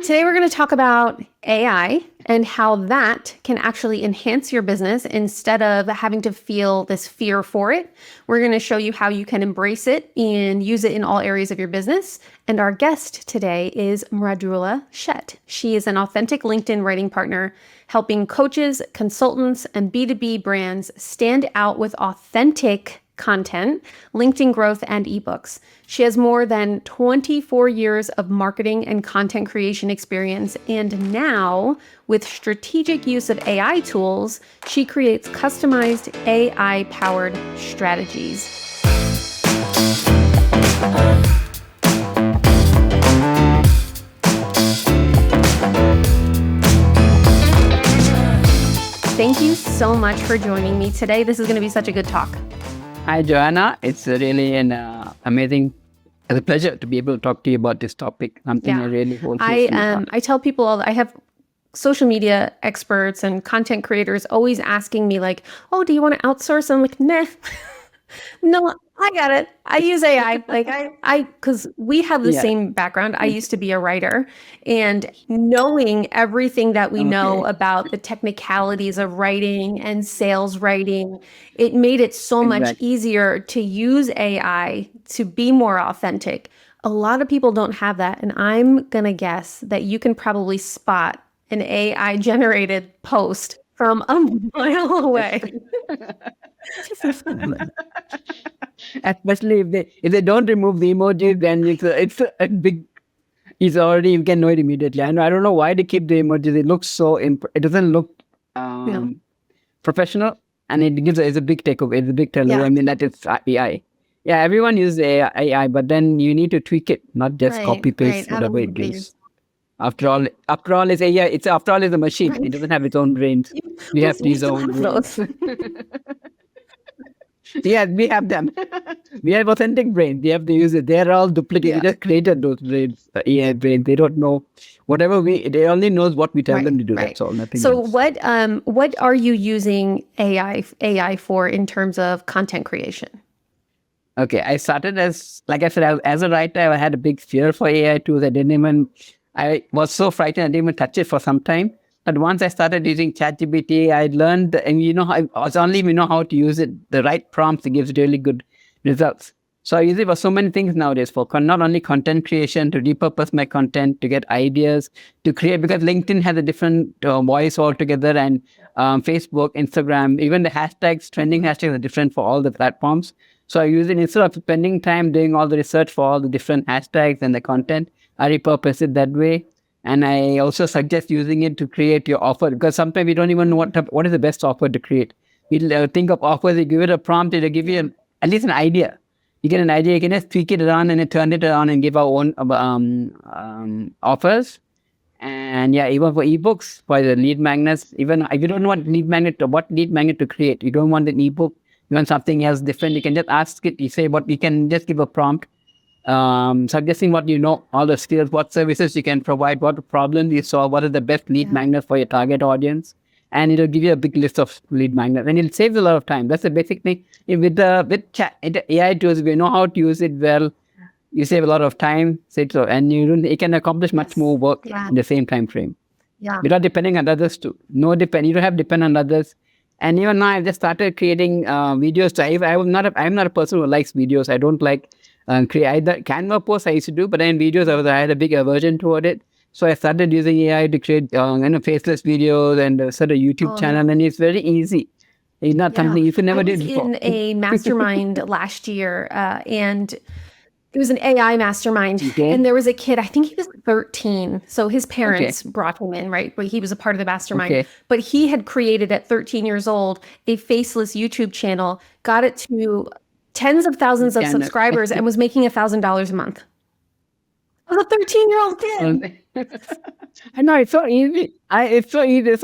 Today we're going to talk about AI and how that can actually enhance your business instead of having to feel this fear for it. We're going to show you how you can embrace it and use it in all areas of your business. And our guest today is Mradula Shet. She is an authentic LinkedIn writing partner, helping coaches, consultants, and B2B brands stand out with authentic content, LinkedIn growth, and ebooks. She has more than 24 years of marketing and content creation experience, and now, with strategic use of AI tools, she creates customized AI-powered strategies. Thank you so much for joining me today. This is going to be such a good talk. Hi, Joanna. It's really an amazing, it's a pleasure to be able to talk to you about this topic. Something I really hold. I tell people I have social media experts and content creators always asking me like, "Oh, do you want to outsource?" I'm like, "Nah, no, I got it. I use AI." Like because we have the same background. I used to be a writer, and knowing everything that we know about the technicalities of writing and sales writing, it made it so much easier to use AI to be more authentic. A lot of people don't have that, and I'm gonna guess that you can probably spot an AI generated post from a mile away. Especially if they don't remove the emoji, then it's a big. It's already, you can know it immediately. I don't know why they keep the emojis. It looks so it doesn't look professional, and it's a big takeaway. It's a big tell. I mean that it's AI. Yeah, everyone uses AI, but then you need to tweak it, not just copy paste whatever it gives. After all, it's AI. It's a machine. It doesn't have its own brains. We have to use our own brains. Yeah, we have them. We have authentic brains. We have to use it. They're all duplicated. We just created those brains, AI brains. They don't know whatever they only knows what we tell them to do. That's all. Nothing else. What are you using AI for in terms of content creation? Okay, I started as I said, as a writer, I had a big fear for AI tools. I was so frightened I didn't even touch it for some time. But once I started using ChatGPT, I learned, and we know how to use it, the right prompts, it gives really good results. So I use it for so many things nowadays, for not only content creation, to repurpose my content, to get ideas, to create, because LinkedIn has a different voice altogether, and Facebook, Instagram, even the hashtags, trending hashtags are different for all the platforms. So I use it instead of spending time doing all the research for all the different hashtags and the content, I repurpose it that way. And I also suggest using it to create your offer, because sometimes we don't even know what is the best offer to create. We'll think of offers, you give it a prompt, it'll give you at least an idea. You get an idea, you can just tweak it around and turn it around and give our own offers. And even for ebooks, for the lead magnets, even if you don't want what lead magnet to create, you don't want an ebook, you want something else different, you can just ask it, you can just give a prompt. Suggesting what you know, all the skills, what services you can provide, what problems you solve, what is the best lead magnet for your target audience, and it'll give you a big list of lead magnets, and it saves a lot of time. That's the basic thing. With AI tools, if you know how to use it well, you save a lot of time, and you can accomplish much more work in the same time frame. Yeah, without depending on others too. You don't have to depend on others. And even now, I've just started creating videos. So I'm not a person who likes videos. I don't like create the Canva posts I used to do, but then videos I had a big aversion toward it. So I started using AI to create faceless videos and start a YouTube channel, and it's very easy. It's not something you could never do before. I was in a mastermind last year, and it was an AI mastermind, and there was a kid, I think he was 13. So his parents brought him in, right? But he was a part of the mastermind. But he had created at 13 years old a faceless YouTube channel, got it to tens of thousands of subscribers, and was making $1,000 a month. I was a 13-year-old kid. I know, it's so easy. It's so easy. We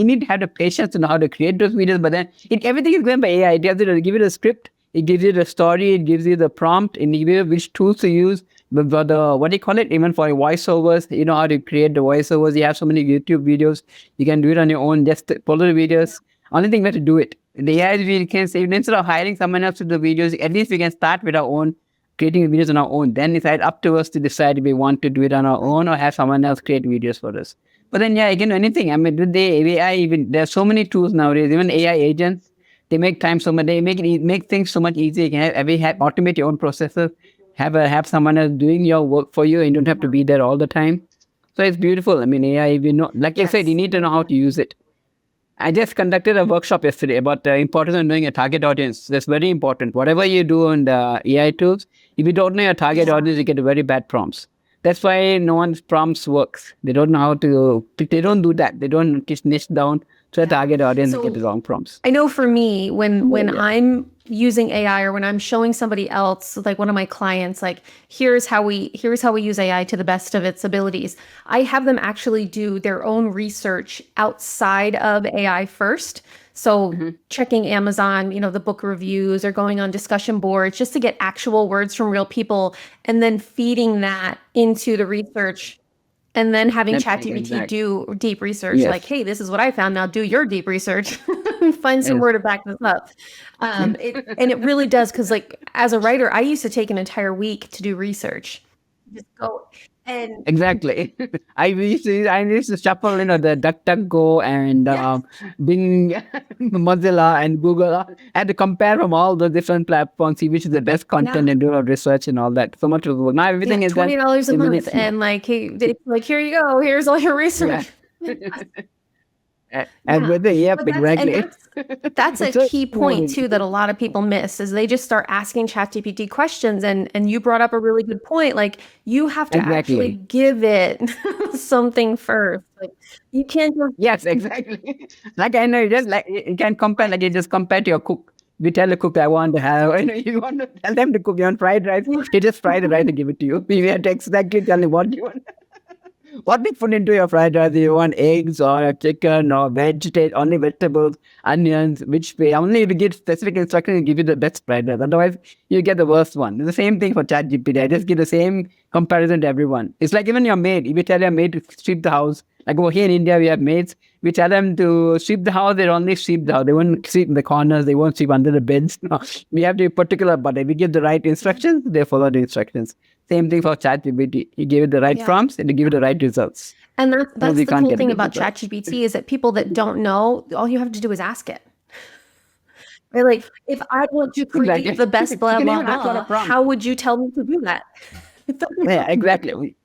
need to have the patience to know how to create those videos, but then everything is going by AI. It gives you the script, it gives you the story, it gives you the prompt, it gives you which tools to use. But what do you call it? Even for voiceovers, you know how to create the voiceovers. You have so many YouTube videos. You can do it on your own. Just follow the videos. Only thing we have to do it. The AI we can say, instead of hiring someone else to do the videos, at least we can start with our own creating videos on our own. Then it's up to us to decide if we want to do it on our own or have someone else create videos for us. But then, yeah, again, anything. I mean, with the AI, even there are so many tools nowadays. Even AI agents, they make time so much. They make things so much easier. You can automate your own processes. Have someone else doing your work for you, and you don't have to be there all the time. So it's beautiful. I mean, AI, like I said, you need to know how to use it. I just conducted a workshop yesterday about the importance of knowing a target audience. That's very important. Whatever you do on the AI tools, if you don't know your target audience, you get very bad prompts. That's why no one's prompts works. They don't know how to. They don't do that. They don't just niche down to a target audience and get the wrong prompts. I know for me, when I'm using AI or when I'm showing somebody else, like one of my clients, like here's how we use AI to the best of its abilities. I have them actually do their own research outside of AI first. So checking Amazon, the book reviews or going on discussion boards just to get actual words from real people and then feeding that into the research and then having ChatGPT do deep research, like, hey, this is what I found. Now do your deep research and find somewhere to back this up. And it really does, because like as a writer, I used to take an entire week to do research. Just go and exactly. I used to shuffle, the DuckDuckGo and Bing, Mozilla and Google. I had to compare from all the different platforms, see which is the best content and do a research and all that. So much of work. Now everything is done. $20 a month, and like, hey, like here you go. Here's all your research. Everything, exactly. That's a key point too that a lot of people miss, is they just start asking ChatGPT questions, and you brought up a really good point. Like, you have to actually give it something first. Like, you can't just yes, exactly. Like, I know, you can compare, like you just compare to your cook. We tell a cook, I want to have, you want to tell them to cook your own fried rice. They just fry the rice and give it to you. You have to exactly tell them what you want. What do you put into your fried rice? Do you want eggs or chicken or only vegetables, onions, which way? Only if you give specific instructions, give you the best fried rice. Otherwise, you get the worst one. It's the same thing for ChatGPT. I just give the same comparison to everyone. It's like even your maid. If you tell your maid to sweep the house, like over here in India, we have maids. We tell them to sweep the house, they only sweep the house. They won't sweep in the corners. They won't sweep under the beds. No. We have to be particular about it. If we give the right instructions, they follow the instructions. Same thing for ChatGPT. You give it the right prompts and you give it the right results. And that's the cool thing about ChatGPT, is that people that don't know, all you have to do is ask it. Right? Like, if I want to create the best blah, blah, blah, how would you tell me to do that? Yeah, exactly.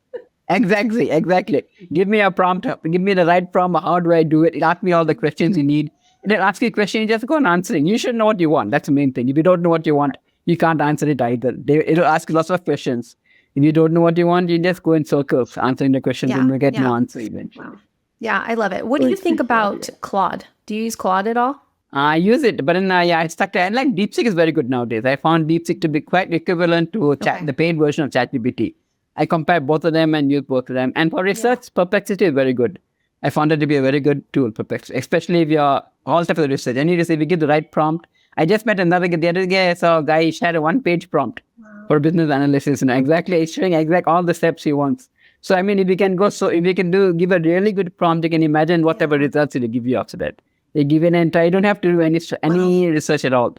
Exactly. Give me a prompt. Give me the right prompt. How do I do it? It asks me all the questions you need. It'll ask you a question, you just go and answer it. You should know what you want. That's the main thing. If you don't know what you want, you can't answer it either. It'll ask you lots of questions. If you don't know what you want, you just go in circles answering the questions and you get no answer eventually. Wow. Yeah, I love it. What do you think about Claude? Do you use Claude at all? I use it, but then I stuck to it. Like, DeepSeek is very good nowadays. I found DeepSeek to be quite equivalent to the paid version of ChatGPT. I compare both of them and use both of them. And for research, Perplexity is very good. I found it to be a very good tool, Perplexity, especially if you're all types of research. If you give the right prompt. I just met another guy. The other day I saw a guy, he shared a one-page prompt for business analysis. Exactly, it's showing all the steps he wants. So, I mean, if you can give a really good prompt, you can imagine whatever results it'll give you after that. They give an entire, you don't have to do any research at all.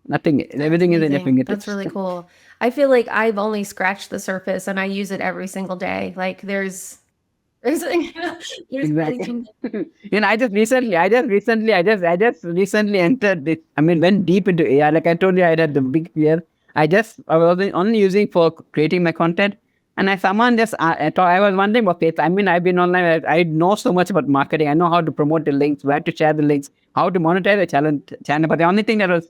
Nothing. Everything is in your fingertips. That's really cool. I feel like I've only scratched the surface and I use it every single day. Like, there's exactly. I just recently entered this. I mean, went deep into AI. Like I told you, I had the big fear. I was only using for creating my content. And I was wondering what faith. I mean, I've been online. I know so much about marketing. I know how to promote the links, where to share the links, how to monetize the channel. But the only thing that was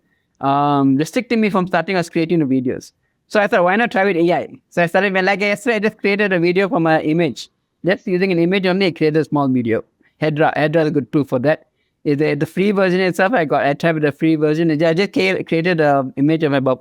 restricting me from starting was creating the videos. So I thought, why not try with AI? So I started, like yesterday, I just created a video from an image. Just using an image only, I created a small video. Hedra is a good tool for that. The free version itself, I tried with the free version. I just created an image of about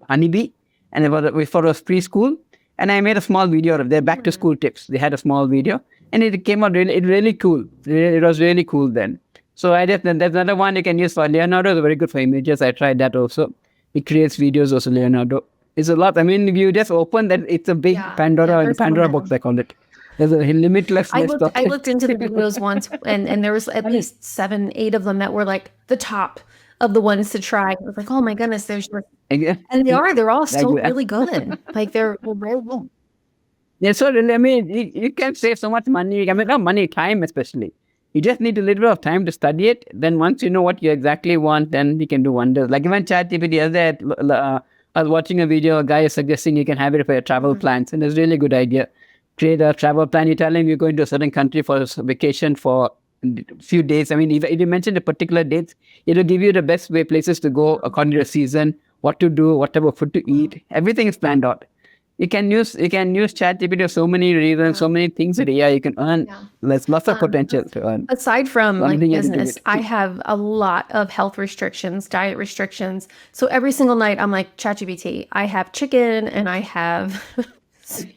honeybee, and for it was preschool. And I made a small video of their back to school tips. They had a small video, and it came out really cool. It was really cool then. So there's another one you can use for Leonardo. It's very good for images. I tried that also. It creates videos also, Leonardo. It's a lot. I mean, if you just open that, it's a big Pandora box, I call it. There's a limitless list of I looked into the videos once, and there was at least 7, 8 of them that were like the top of the ones to try. I was like, oh my goodness, Exa- and they're all still Exactly. really good. Like they're very good. Yeah, so really, I mean, you can save so much money. I mean, not money, time especially. You just need a little bit of time to study it. Then once you know what you exactly want, then you can do wonders. Like even ChatGPT, I was watching a video, a guy is suggesting you can have it for your travel plans, and it's a really good idea. Create a travel plan. You tell him you're going to a certain country for a vacation for a few days. I mean, if you mention the particular dates, it'll give you the best way places to go according to the season, what to do, what type of food to eat. Everything is planned out. You can use ChatGPT for so many reasons, so many things with AI you can earn. Yeah. There's lots of potential to earn. Aside from One like thing you have to do business, it. I have a lot of health restrictions, diet restrictions. So every single night I'm like, ChatGPT, I have chicken and I have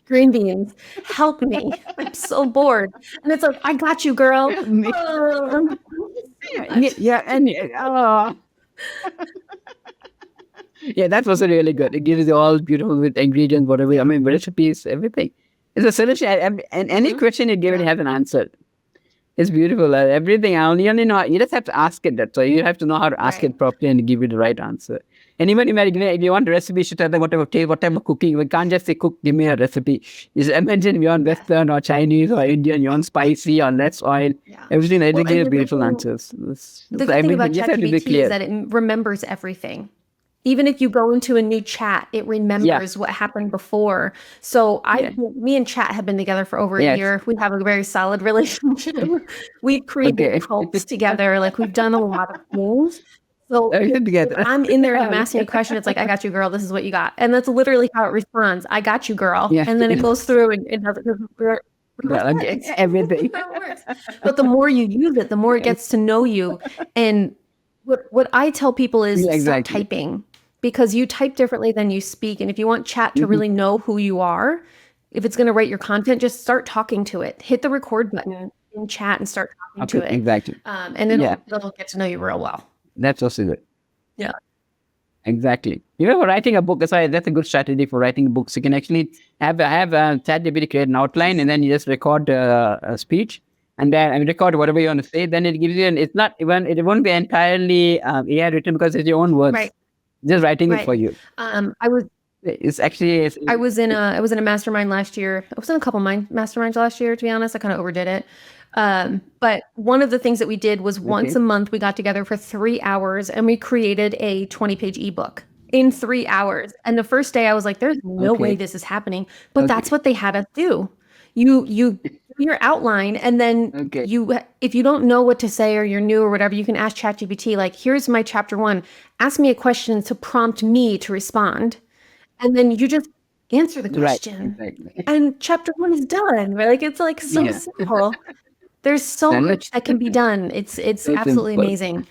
green beans. Help me. I'm so bored. And it's like, I got you, girl. Yeah, and yeah, that was really good. It gives you all beautiful with ingredients, whatever. I mean, recipes, everything. It's a solution, and any question you give it has an answer. It's beautiful. Everything. I only know. You just have to ask it that. So you have to know how to ask Right. it properly and give you the right answer. And even imagine if you want a recipe, you should tell them whatever taste, whatever cooking. We can't just say cook. Give me a recipe. Just imagine you're on Western or Chinese or Indian. You're on spicy or less oil. Yeah. Everything. They Well, give and you the good beautiful thing- answers. The good thing about You just have to be ChatGPT clear. is that it remembers everything. Even if you go into a new chat, it remembers what happened before. So me and Chat have been together for over a Yes. year. We have a very solid relationship. We've created Okay. cults together. Like we've done a lot of things. So Everything together. if I'm in there and I'm asking a question, it's like, I got you, girl. This is what you got. And that's literally how it responds. I got you, girl. Yeah. And then it goes through and does it. Yeah, okay, everything. But the more you use it, the more it gets to know you. And what I tell people is Yeah, stop exactly. typing, because you type differently than you speak. And if you want Chat to really know who you are, if it's going to write your content, just start talking to it. Hit the record button in Chat and start talking to it. Exactly. And it'll get to know you real well. That's also good. Yeah. Exactly. Even for writing a book, that's a good strategy for writing books. You can actually have ChatGPT create an outline, and then you just record a speech, and then record whatever you want to say. Then it gives you it won't be entirely AI written because it's your own words. Right. Just writing it for you. I was I was in a mastermind last year. I was in a couple masterminds last year, to be honest. I kind of overdid it. But one of the things that we did was once a month we got together for 3 hours and we created a 20-page ebook in 3 hours. And the first day I was like, there's no way this is happening. But that's what they had us do. You do your outline, and then if you don't know what to say or you're new or whatever, you can ask ChatGPT, like, here's my chapter 1. Ask me a question to prompt me to respond. And then you just answer the question. Right. Exactly. And chapter 1 is done. Right? Like, it's like so simple. There's so much that can be done. It's absolutely amazing.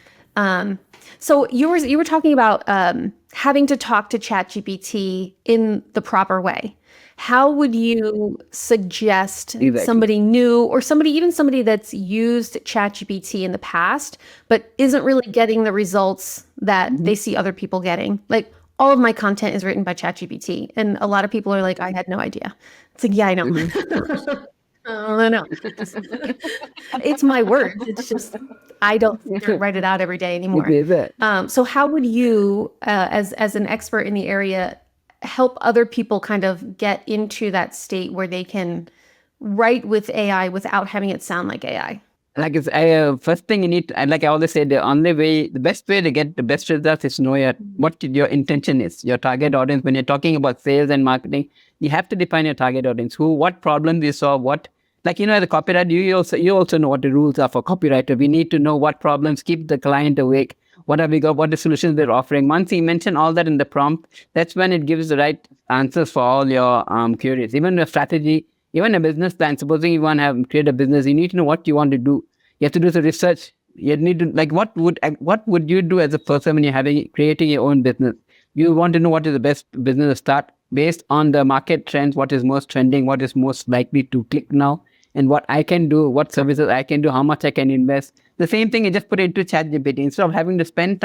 So you were talking about having to talk to ChatGPT in the proper way. How would you suggest somebody new or somebody that's used ChatGPT in the past but isn't really getting the results that they see other people getting? Like, all of my content is written by ChatGPT, and a lot of people are like, I had no idea. It's like, yeah, I know. I know. It's my words. It's just I don't write it out every day anymore. So how would you, as an expert in the area, help other people kind of get into that state where they can write with AI without having it sound like AI? Like it's first thing you need, like I always say, the best way to get the best results is know what your intention is, your target audience. When you're talking about sales and marketing, you have to define your target audience. What problems you solve, as a copywriter, you also know what the rules are for copywriter. We need to know what problems keep the client awake. What have we got? What the solutions they're offering? Once you mention all that in the prompt, that's when it gives the right answers for all your queries. Even a strategy, even a business plan. Supposing you want to create a business, you need to know what you want to do. You have to do the research. You need to what would you do as a person when you're creating your own business? You want to know what is the best business to start based on the market trends. What is most trending? What is most likely to click now? And what I can do, what services I can do, how much I can invest. The same thing, you just put it into ChatGPT. Instead of having to spend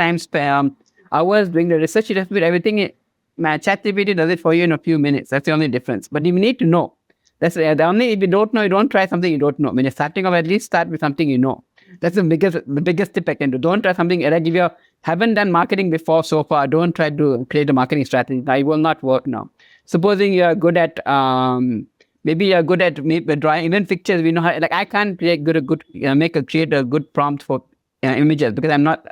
hours doing the research, you just put everything. ChatGPT does it for you in a few minutes. That's the only difference. But you need to know. That's the only. If you don't know, you don't try something you don't know. When you're starting off, at least start with something you know. That's the biggest tip I can do. Don't try something. Like if you haven't done marketing before so far, don't try to create a marketing strategy. It will not work now. Supposing you are good at maybe you're good at drawing even pictures. We know how. Like I can't create a good prompt for images because I'm not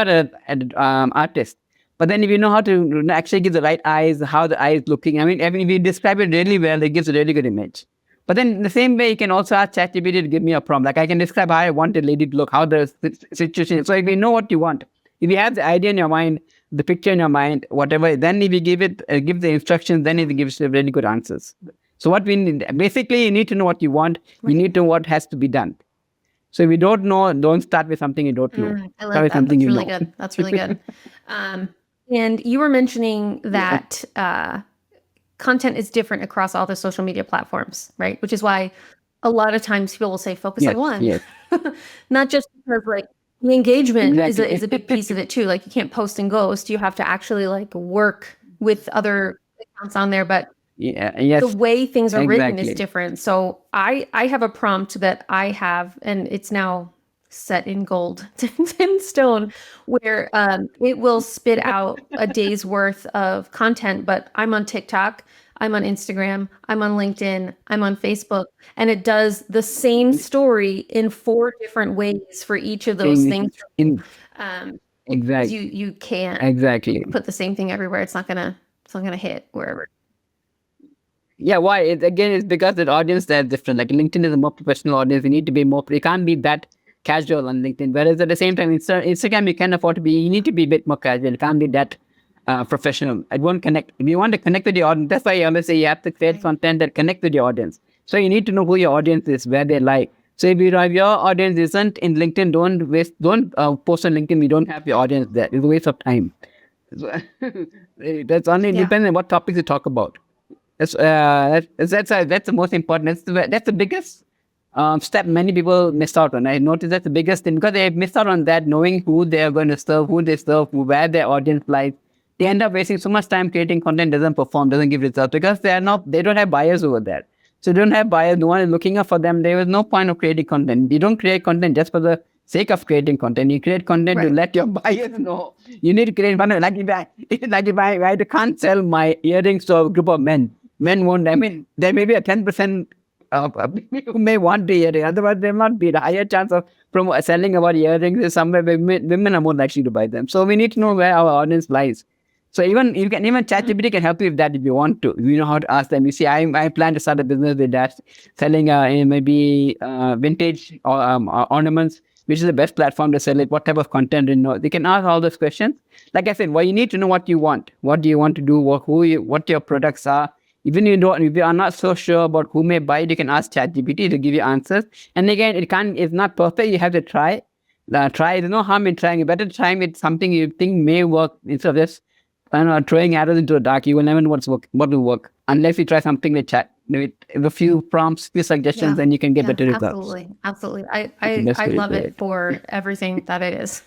an artist. But then if you know how to actually give the right eyes, how the eye is looking, I mean, if you describe it really well, it gives a really good image. But then in the same way, you can also ask ChatGPT to give me a prompt. Like I can describe how I want a lady to look, how the situation is. So if you know what you want, if you have the idea in your mind, the picture in your mind, whatever, then if you give the instructions, then it gives you really good answers. So what we need, basically, you need to know what you want. You need to know what has to be done. So if you don't know, don't start with something you don't know. I Start like with that. something That's you really know. good. That's really good. And you were mentioning that content is different across all the social media platforms, right? Which is why a lot of times people will say focus on one. Yes. Not just because like the engagement is Exactly. a big piece of it too. Like you can't post and ghost. You have to actually like work with other accounts on there, but Yes. the way things are written is Exactly. different. So I have a prompt that I have, and it's now set in gold, in stone, where it will spit out a day's worth of content. But I'm on TikTok, I'm on Instagram, I'm on LinkedIn, I'm on Facebook, and it does the same story in 4 different ways for each of those things. Um, Exactly. you can't Exactly. put the same thing everywhere. It's not gonna hit wherever. Yeah, why? It's because the audience there is different. Like LinkedIn is a more professional audience. You need to be more. You can't be that casual on LinkedIn. Whereas at the same time, Instagram you can afford to be. You need to be a bit more casual. You can't be that professional. It won't connect. If you want to connect with your audience, that's why I always say you have to create content that connect with your audience. So you need to know who your audience is, where they like. So if your audience isn't in LinkedIn, don't post on LinkedIn. You don't have your audience there. It's a waste of time. So, that's only depending on what topics you talk about. That's the most important. That's the biggest step many people miss out on. I noticed that's the biggest thing because they miss out on that, knowing who they are going to serve, who they serve, where their audience lies. They end up wasting so much time creating content doesn't perform, doesn't give results because they don't have buyers over there. So they don't have buyers. No one is looking up for them. There is no point of creating content. You don't create content just for the sake of creating content. You create content to let your buyers know. You need to create content. Like if I can't sell my earrings to a group of men, men won't. I mean, there may be a 10% people who may want the earring. Otherwise, there might be the higher chance of selling about earrings is somewhere where women are more likely to buy them. So we need to know where our audience lies. So even ChatGPT can help you with that if you want to. You know how to ask them. You see, I plan to start a business with that, selling maybe vintage ornaments. Which is the best platform to sell it? What type of content? They can ask all those questions. Like I said, well, you need to know what you want. What do you want to do? What your products are. Even if you are not so sure about who may buy it, you can ask ChatGPT to give you answers. And again, it's not perfect. You have to try. Try. There's no harm in trying. You better try with something you think may work instead of just throwing arrows into the dark. You will never know what will work unless you try something with chat with a few prompts, few suggestions, then you can get better results. Absolutely. I love it for everything that it is.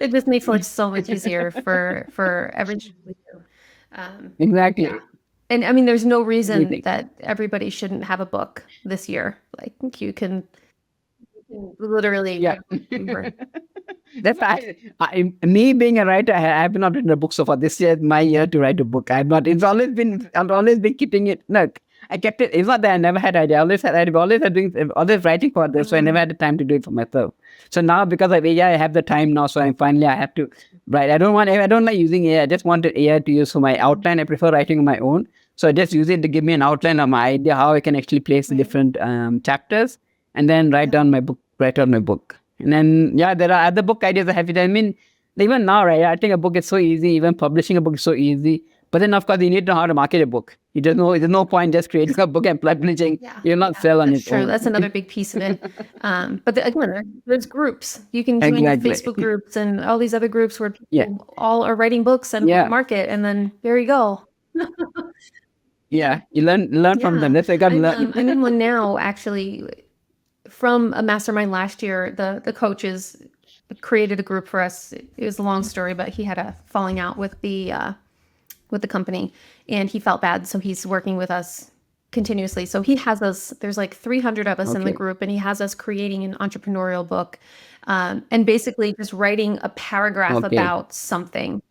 It just makes life so much easier for everything we do. Exactly. Yeah. And I mean, there's no reason that everybody shouldn't have a book this year. Like you can literally. Yeah. That's me being a writer. I have not written a book so far. This year, my year to write a book. I've always been keeping it. Look, I kept it. It's not that I never had idea. Always writing for others. So I never had the time to do it for myself. So now because of AI, I have the time now. So I have to write. I don't like using AI. I just wanted AI to use for my outline. I prefer writing on my own. So I just use it to give me an outline of my idea, how I can actually place the different chapters, and then write down my book. And then, there are other book ideas I have. I mean, even now, right? I think a book is so easy. Even publishing a book is so easy. But then, of course, you need to know how to market a book. There's no point just creating a book and publishing. You'll not sell on its own. True. That's another big piece of it. But again, there's groups. You can join Facebook groups and all these other groups where people all are writing books and market. And then there you go. You learn from them. That's I got to learn. I'm in one now, actually. From a mastermind last year, the coaches created a group for us. It was a long story, but he had a falling out with the company, and he felt bad, so he's working with us continuously. So he has us, there's like 300 of us in the Okay. group, and he has us creating an entrepreneurial book, and basically just writing a paragraph Okay. about something.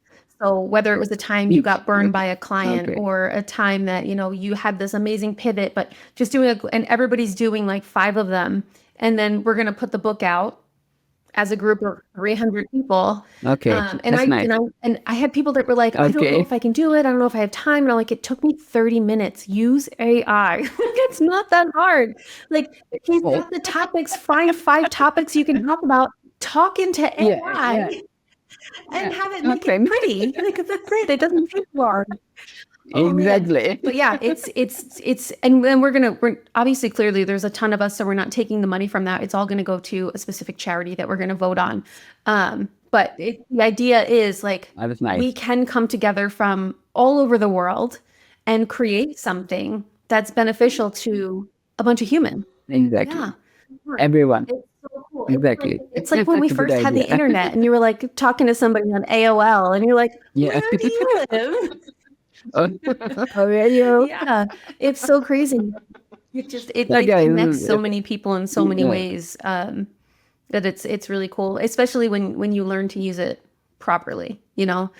So whether it was a time you got burned by a client, Okay. or a time that, you had this amazing pivot, but just doing and everybody's doing like 5 of them. And then we're going to put the book out as a group of 300 people. Okay. And That's nice. I had people that were like, I don't know Okay. if I can do it. I don't know if I have time. And I'm like, it took me 30 minutes. Use AI. Like, it's not that hard. Like, he's Oh, got the topics, find 5 topics you can talk about, talk into yeah. AI, Yeah. and Yeah. have it make Okay. it pretty. Like, that's it. It doesn't take long. Oh man. Exactly. But yeah, and then we're obviously, clearly there's a ton of us, so we're not taking the money from that. It's all gonna go to a specific charity that we're gonna vote on. But the idea is like, That was we nice. can come together from all over the world and create something that's beneficial to a bunch of humans. Exactly. Yeah. Sure. Everyone. It's so cool. Exactly. It's like when we That's a good first had the idea. internet and you were like talking to somebody on AOL and you're like, Yeah. where do you live? Oh, radio. Yeah, it's so crazy. Like, It yeah, connects so many people in so many yeah. ways, that it's really cool, especially when you learn to use it properly, um,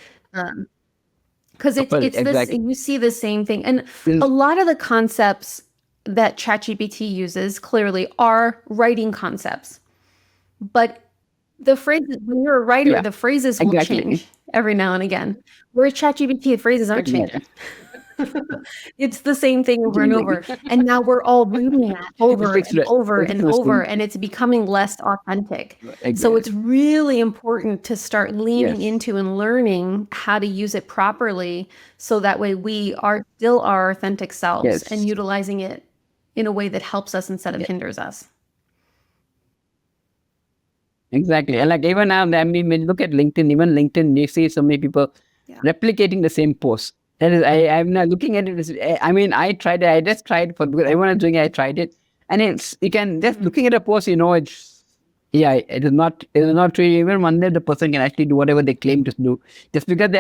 because Well, it's this, exactly. you see the same thing, and a This- lot of the concepts that ChatGPT uses clearly are writing concepts, but the phrases, when you're a writer, Yeah. the phrases will Exactly. change every now and again. Whereas ChatGPT, the phrases aren't changing. It's the same thing over and over. And now we're all reading that over It's and over and over, interesting. and it's becoming less authentic. So Exactly. it's really important to start leaning Yes. into and learning how to use it properly, so that way we are still our authentic selves and Yes. utilizing it in a way that helps us instead of Yeah. hinders us. Exactly. And like even now, I mean, when you look at LinkedIn, even LinkedIn, you see so many people Yeah. replicating the same post. That is, I'm now looking at it. I mean, I tried it. I just tried for because everyone is doing it. I tried it, and it's you can just looking at a post, it's it is not true. Even one day the person can actually do whatever they claim to do, just because they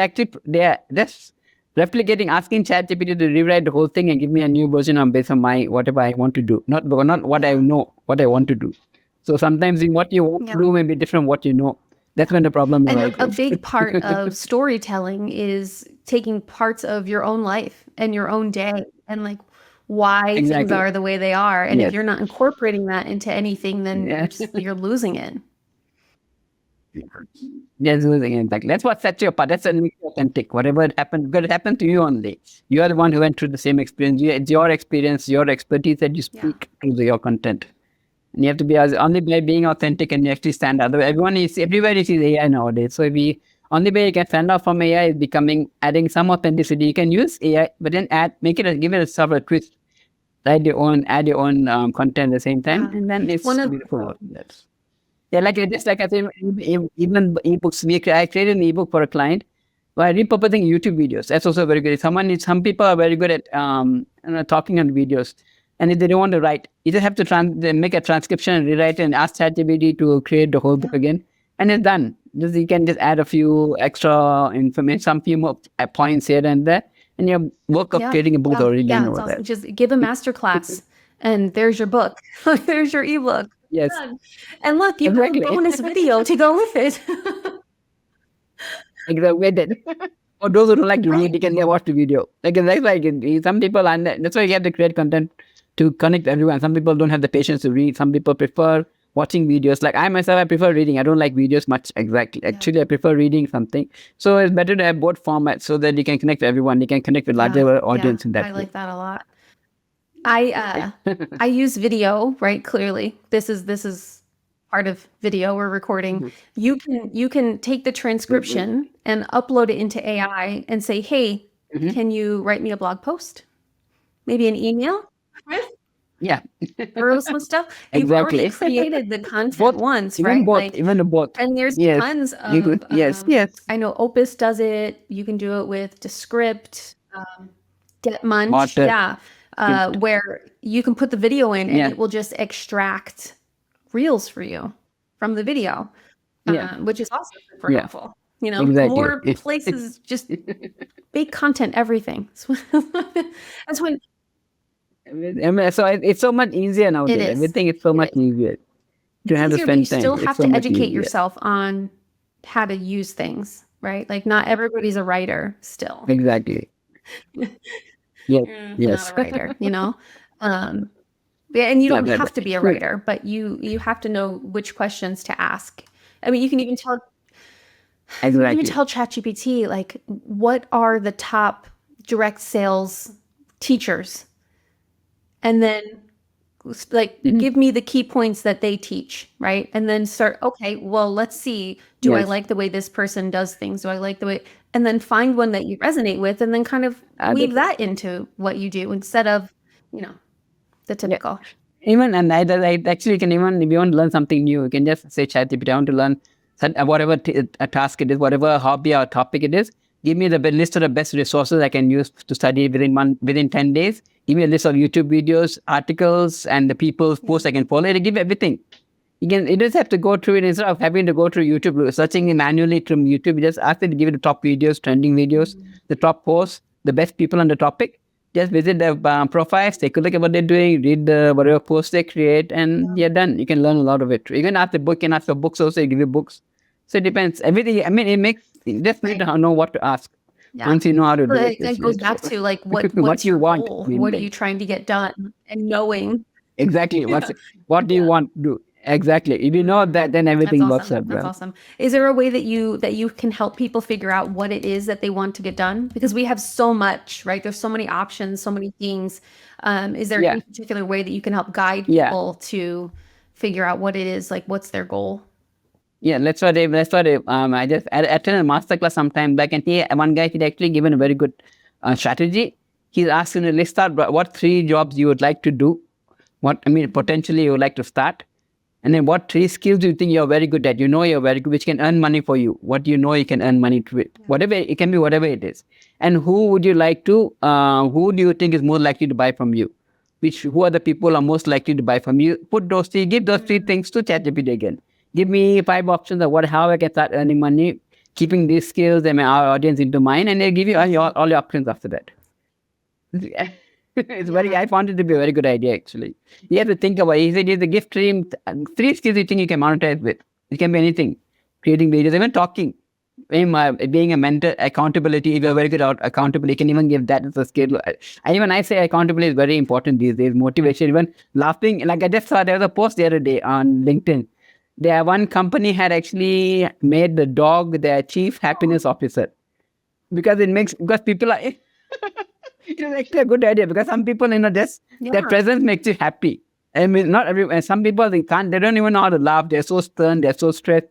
are just replicating, asking ChatGPT to rewrite the whole thing and give me a new version on based on my whatever I want to do, not what I know, what I want to do. So sometimes in what you want to Yeah. do may be different what you know. That's when the problem And a arises. big part of storytelling is taking parts of your own life and your own day, and like why things Exactly. are the way they are. And if Yes. you're not incorporating that into anything, then Yes. you're losing it. Yes, exactly. That's what sets you apart. That's authentic. Whatever it happened, because it happened to you only. You are the one who went through the same experience. It's your experience, your expertise that you speak to your content. And you have to be only by being authentic and you actually stand out. Everywhere is AI nowadays. So only way you can stand out from AI is adding some authenticity. You can use AI, but then give it a sort of a twist. Add your own content at the same time, Yeah. and then it's One of beautiful. Yeah, just like I said, even ebooks. I created an ebook for a client by repurposing YouTube videos. That's also very good. Some people are very good at talking on videos, and if they don't want to write, you just have to they make a transcription and rewrite and ask ChatGPT to create the whole book again, and it's done. You can just add a few extra information, some few more points here and there, and your work of creating a book is already done it's over there. awesome. Just give a master class, and there's your book. There's your ebook. Yes, Done. And look, you have exactly. a bonus video to go with it. Exactly. For those who don't like to read, they can watch the video. Some people, that's why you have to create content to connect everyone. Some people don't have the patience to read. Some people prefer watching videos. Like I myself, I prefer reading. I don't like videos much. Exactly. Actually, I prefer reading something. So it's better to have both formats so that you can connect with everyone. You can connect with larger audience in that I way. like that a lot. I use video, right? Clearly, this is part of video we're recording. You can take the transcription and upload it into AI and say, "Hey, can you write me a blog post? Maybe an email?" Yeah. Or some stuff. You've already created the content once, right? Even both. And there's Yes. tons You of could. Yes. Yes. I know Opus does it. You can do it with Descript, Getmunch, Water. where you can put the video in and Yeah. it will just extract reels for you from the video, which is also super helpful. Exactly. More places, just big content, everything. That's when I mean, so it's so much easier It nowadays. is. Everything is so It much is. easier. You don't It's have to easier, but you spend time. still It's have so to much educate easier. yourself on how to use things, right? Like not everybody's a writer still. Exactly. Yes. You're not Yes. a writer, you know? Um, yeah, and you Yeah, don't have to be a Good. writer, but you have to know which questions to ask. I mean, you can even Exactly. tell ChatGPT like what are the top direct sales teachers, and then like Mhm. give me the key points that they teach, right? And then start, okay, well, let's see, do I Yes. like the way this person does things? Do I like the way, and then find one that you resonate with and then kind of weave That's it. that into what you do instead of, you know, the Yeah. typical. Even and I actually can even if you want to learn something new, you can just say ChatGPT, I want to learn whatever a task it is, whatever hobby or topic it is. Give me the list of the best resources I can use to study within 10 days. Give me a list of YouTube videos, articles, and the people's posts I can follow. It'll give everything. You just have to go through it instead of having to go through YouTube, searching it manually from YouTube. You just ask it to give you the top videos, trending videos, the top posts, the best people on the topic. Just visit their profiles, take a look at what they're doing, read whatever posts they create, and you're done. You can learn a lot of it. You can ask the book, you can ask for books also, they give you books. So it depends. Everything, I mean, you just need Right. to know what to ask. Yeah. Once you know how to But do it, it goes back to like what what's you your want. goal? Main What are thing. you trying to get done? And knowing. Exactly. Yeah. What do you Yeah. want to do? Exactly. If you know that, then That's everything works awesome. out That's well. awesome. Is there a way that you can help people figure out what it is that they want to get done? Because we have so much, right? There's so many options, so many things. Is there Yeah. any particular way that you can help guide Yeah. people to figure out what it is, like what's their goal? Yeah, I just attended a master class some time back, and one guy, he'd actually given a very good strategy. He's asking to list out what three jobs you would like to do, potentially you would like to start, and then what three skills do you think you're very good at? You know you're very good, which can earn money for you. What you know you can earn money to it. Whatever it can be, whatever it is. And who would you like to? Who do you think is more likely to buy from you? Who are the people who are most likely to buy from you? Give those three things to ChatGPT again. Give me 5 options of how I can start earning money, keeping these skills and our audience into mind, and they'll give you all your options after that. It's very. Yeah. I found it to be a very good idea. Actually, you have to think about it. He said, "The gift stream, three skills you think you can monetize with. It can be anything, creating videos, even talking, being a mentor, accountability. If you're very good at accountability, you can even give that as a skill. I say accountability is very important these days. Motivation, even laughing. Like I just saw there was a post the other day on LinkedIn. There, one company had actually made the dog their chief happiness officer because people are it is actually a good idea because some people, just their Yeah. presence makes you happy. I mean, not every. And some people they don't even know how to laugh. They're so stern. They're so stressed.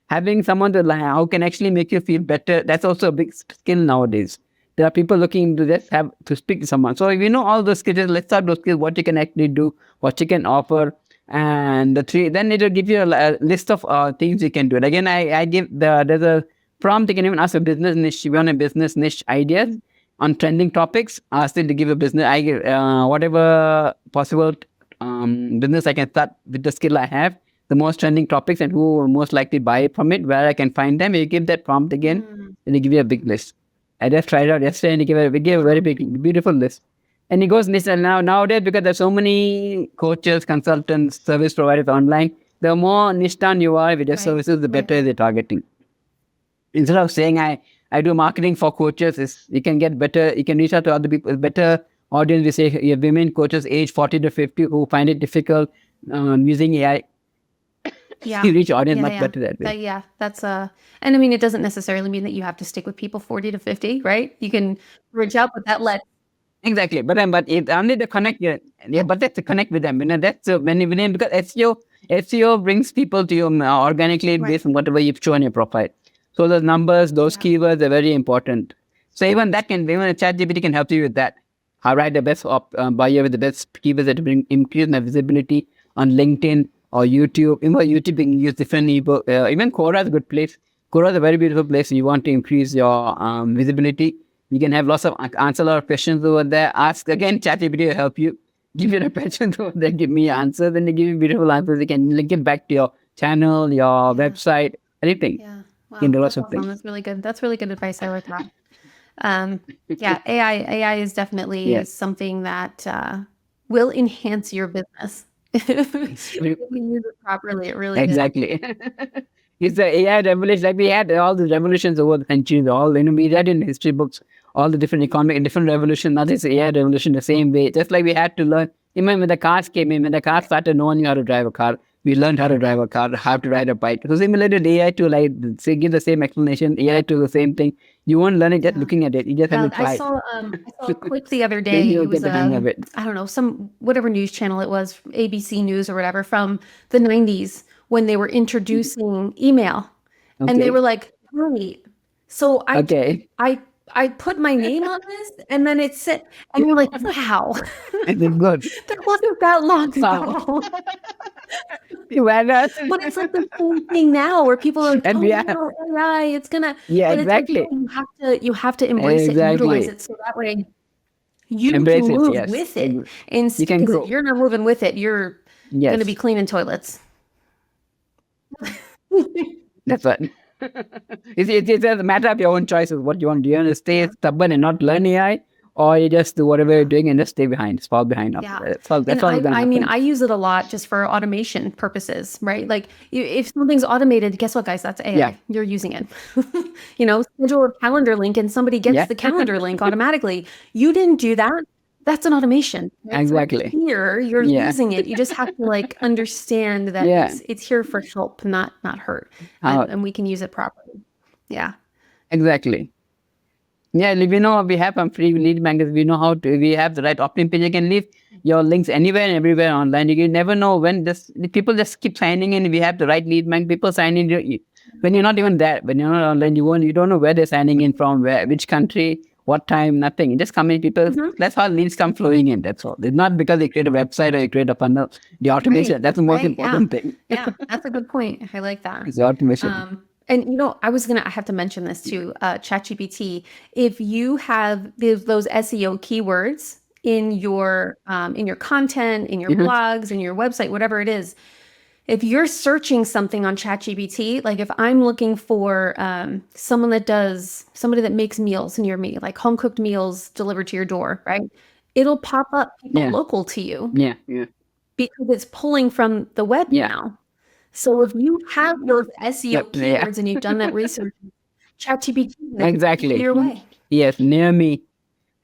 Having someone to laugh who can actually make you feel better. That's also a big skill nowadays. There are people looking to just have to speak to someone. So if you know all those skills, let's start those skills. What you can actually do, what you can offer, and the three. Then it'll give you a list of things you can do. And again, I give there's a prompt. You can even ask a business niche. You want a business niche ideas on trending topics. Ask it to give a business. I give whatever possible business I can start with the skill I have. The most trending topics and who will most likely buy it from it, where I can find them. You give that prompt again, and they give you a big list. I just tried it out yesterday, and we gave a very big, beautiful list. And it goes listen nowadays because there's so many coaches, consultants, service providers online. The more niche down you are with your Right. services, the Right. better they're targeting. Instead of saying I do marketing for coaches, you can get better, you can reach out to other people, better audience. We say you have women coaches age 40 to 50 who find it difficult using AI. Yeah. You reach audience Yeah, much yeah. better that way. Yeah, that's and I mean it doesn't necessarily mean that you have to stick with people 40 to 50, right? You can reach out, but that let Exactly, but it only the connect. Yeah, but that's the connect with them. That's when because SEO brings people to you organically right. based on whatever you've shown in your profile. So those numbers, those Yeah. keywords are very important. So even a ChatGPT can help you with that. I write the best buyer with the best keywords that bring increase my visibility on LinkedIn or YouTube. Even YouTube, you can use different ebook. Even Quora is a good place. Quora is a very beautiful place. You want to increase your visibility. You can have lots of answer a lot of questions over there. Ask again, ChatGPT will help you. Give you the questions over there, give me answers, and they give you beautiful answers. You can link it back to your channel, your Yeah. website, anything. Yeah. You can Wow, do lots that's of awesome. things. That's really good. That's really good advice. I like that. Yeah, AI is definitely Yeah. something that will enhance your business. If we use it properly, it really is. Exactly. It's the AI revolution. Like we had all the revolutions over the centuries. All we read in history books, all the different economic, different revolutions. Now this AI revolution the same way. Just like we had to learn. Even when the cars came in, when the cars started knowing how to drive a car, we learned how to drive a car, how to ride a bike. So similarly, AI to like say give the same explanation. AI to the same thing. You won't learn it just looking at it. You just have to try. I saw a clip the other Then day. you'll It was get the hang of it. I don't know, some whatever news channel it was, ABC News or whatever, from the 90s when they were introducing email. And they Okay. were like, "Wait, so Okay. I put my name on this and then it said," and you're like, "Wow, And then good. that wasn't that long Wow. ago." Whereas, But it's like the same thing now where people are like, and "Oh we are, no, AI, it's gonna," yeah, but it's like, exactly. no, you have to embrace it and utilize Exactly. it so that way you Embrace can it. move Yes. with it. You can Because if grow. you're not moving with it, you're gonna be Yes. cleaning toilets. That's what. It's a matter of your own choices. What you want. Do you want to stay stubborn and not learn AI, or you just do whatever you're doing and just stay behind, just fall behind after Yeah. that. That's all. And That's all gonna I mean, happen. I use it a lot just for automation purposes, right? Like if something's automated, guess what, guys? That's AI. Yeah. You're using it. Schedule a calendar link and somebody gets Yeah. the calendar link automatically. You didn't do that. That's an automation. Right? So it's Exactly. here, you're Yeah. using it. You just have to like understand that Yeah. it's here for help, not hurt. How- And we can use it properly. Yeah. Exactly. Yeah, we know we have some free lead magnets. We know how to. We have the right opt-in page. You can leave your links anywhere and everywhere online. You never know when people just keep signing in. We have the right lead magnet. People sign in when you're not even there. When you're not online, you don't know where they're signing in from, which country, what time, nothing. You just come in. People. That's how leads come flowing in. That's all. It's not because they create a website or they create a funnel. The automation. That's the most important thing. Yeah, that's a good point. I like that. It's the automation. And I have to mention this too, ChatGPT. If you have those SEO keywords in your content, in your blogs, in your website, whatever it is, if you're searching something on ChatGPT, like if I'm looking for somebody that makes meals near me, like home cooked meals delivered to your door, right? It'll pop up people local to you Yeah. Yeah. because it's pulling from the web now. So if you have those SEO keywords and you've done that research, ChatGPT Exactly. your way. Yes, near me.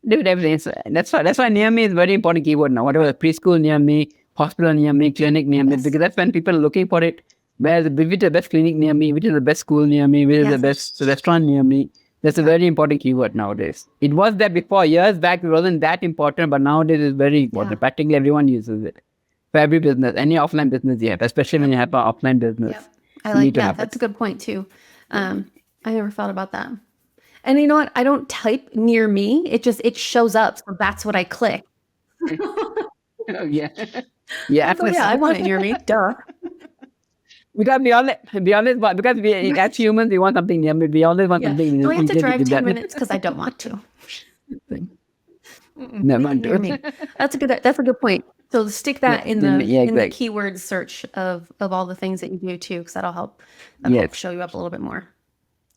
Dude, everything. That's why near me is very important keyword now. Whatever preschool near me, hospital near me, clinic near me, because that's when people are looking for it. Which is the best clinic near me, which is the best school near me, which is the best restaurant near me. That's a very important keyword nowadays. It was there before. Years back, it wasn't that important, but nowadays it's very important. Practically everyone uses it. For every business, any offline business you have, especially when you have an offline business. Yep. I like that. That's a good point too. I never thought about that. And you know what? I don't type near me. It shows up. So that's what I click. Yeah. Yeah. I want it near me. Duh. Because be honest, but because as humans, we want something near me. We always want something. Do I have to drive 10 minutes? Because I don't want to. Never Near me. That's a good point. So stick that in the keyword search of all the things that you do too, because that'll help show you up a little bit more.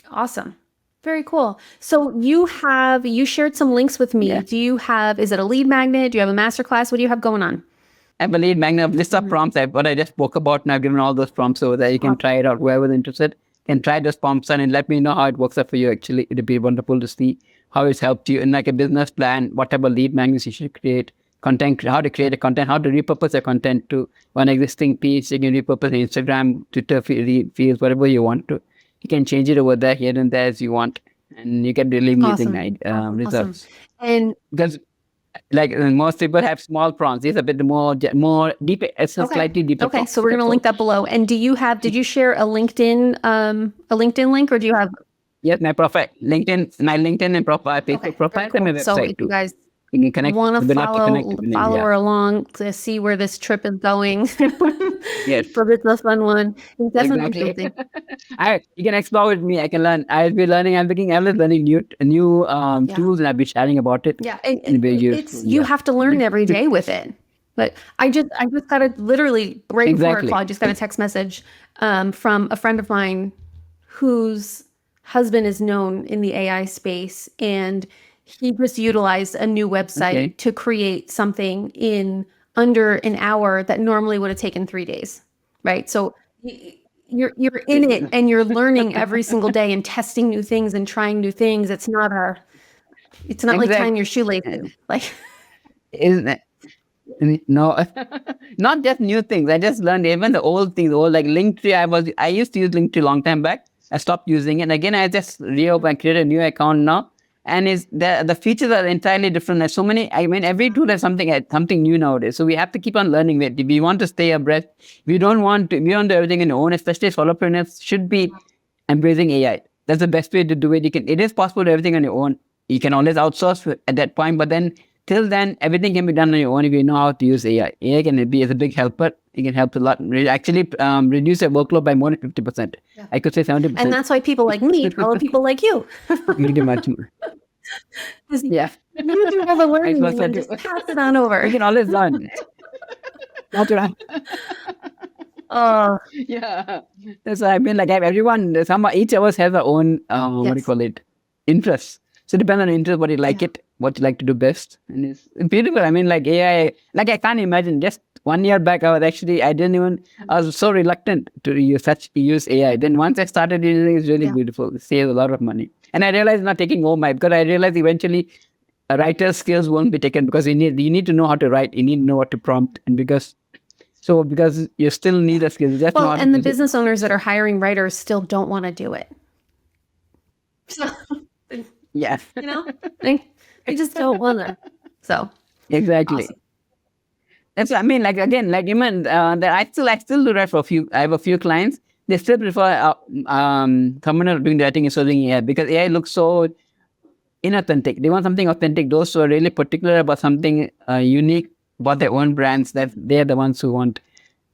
Awesome. Very cool. So you shared some links with me. Is it a lead magnet? Do you have a masterclass? What do you have going on? I have a lead magnet, list of prompts. What I just spoke about, and I've given all those prompts over there. You can try it out. Whoever's interested can try those prompts and let me know how it works out for you. Actually, it'd be wonderful to see how it's helped you in like a business plan, what type of lead magnets you should create, content, how to create a content, how to repurpose a content to one existing piece. You can repurpose Instagram, Twitter feeds, whatever you want to. You can change it over there, here and there as you want, and you get really amazing results. And because like most people have small prompts, it's a bit more deep. It's a slightly deeper. Okay, so we're gonna link that below. And did you share a LinkedIn link, or do you have? Yes, my profile, my LinkedIn and profile, Facebook profile, and my website so if too. you guys You can connect. want to connect follow her along to see where this trip is going. Yes. For this fun one. It's definitely Exactly. You can explore with me. I can learn. I'll be learning. I'm learning new tools, and I'll be sharing about it. Yeah, you have to learn every day with it. But I just got a literally right before our call. I just got a text message from a friend of mine whose husband is known in the AI space, and he just utilized a new website to create something in under an hour that normally would have taken 3 days, right? So you're in it and you're learning every single day and testing new things and trying new things. It's not like tying your shoelaces. Like, Isn't it? No, not just new things. I just learned even the old things, old like Linktree. I used to use Linktree a long time back. I stopped using it. Again, I just reopened and created a new account now. And the features are entirely different. There's so many. I mean, every tool has something new nowadays. So we have to keep on learning it. If we want to stay abreast, we don't want to. We want to do everything on our own. Especially solopreneurs should be embracing AI. That's the best way to do it. It is possible to do everything on your own. You can always outsource at that point, but then till then, everything can be done on your own if you know how to use AI. AI can be as a big helper. It can help a lot. Actually, reduce your workload by more than 50%. Yeah. I could say 70%. And that's why people like me follow people like you. You do much more. Yeah. You do all the learning and just pass it on over. You can always learn. That's right. Oh. Yeah. That's why I mean, like everyone, each of us has our own, what do you call it, interests. So it depends on the interest, what you like what you like to do best. And it's beautiful. I mean, like AI, like I can't imagine just 1 year back, I was so reluctant to use AI. Then once I started using it, it's really beautiful. It saves a lot of money. And I realized not taking because I realized eventually a writer's skills won't be taken because you need to know how to write. You need to know what to prompt. And because you still need a skill. And the business owners that are hiring writers still don't want to do it. So, yeah. You know, they just don't want to. So exactly. Awesome. That's what I mean. Like again, like even I still do that for a few. I have a few clients. They still prefer someone doing the writing and using AI because AI looks so inauthentic. They want something authentic. Those who are really particular about something unique about their own brands. That they're the ones who want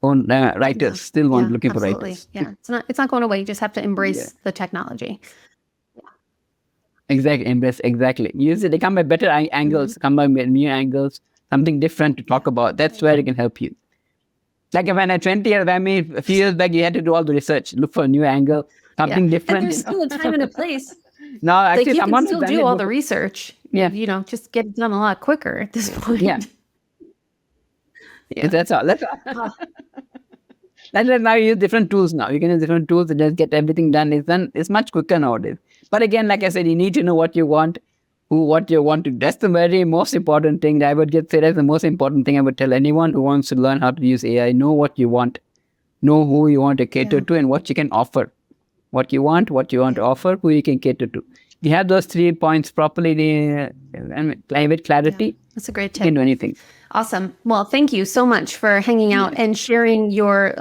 own writers. Still want looking for writers. Yeah, it's not going away. You just have to embrace the technology. Exactly. Use it. They come by better angles, come by new angles, something different to talk about. That's where it can help you. Like when I 20 years, a few years back, you had to do all the research, look for a new angle, something different. And there's still a time and a place. No, actually, you can still do all the research. Yeah, just get it done a lot quicker at this point. Yeah. That's all. Now you use different tools now. You can use different tools to just get everything done. It's much quicker nowadays. But again, like I said, you need to know what you want, what you want to. That's the very most important thing that I would say. That's the most important thing I would tell anyone who wants to learn how to use AI. Know what you want, know who you want to cater to, and what you can offer. What you want to offer, who you can cater to. You have those 3 points properly with clarity. That's a great tip. You can do anything. Awesome. Well, thank you so much for hanging out and sharing your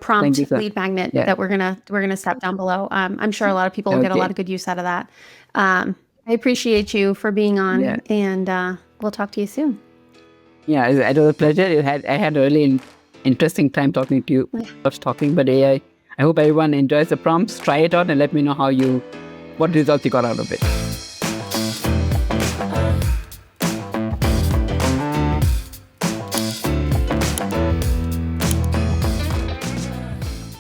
prompt lead magnet that we're gonna step down below. I'm sure a lot of people will get a lot of good use out of that. I appreciate you for being on, and we'll talk to you soon. Yeah, it was a pleasure. I had a really interesting time talking to you. Loves talking about AI. I hope everyone enjoys the prompts. Try it out and let me know what results you got out of it.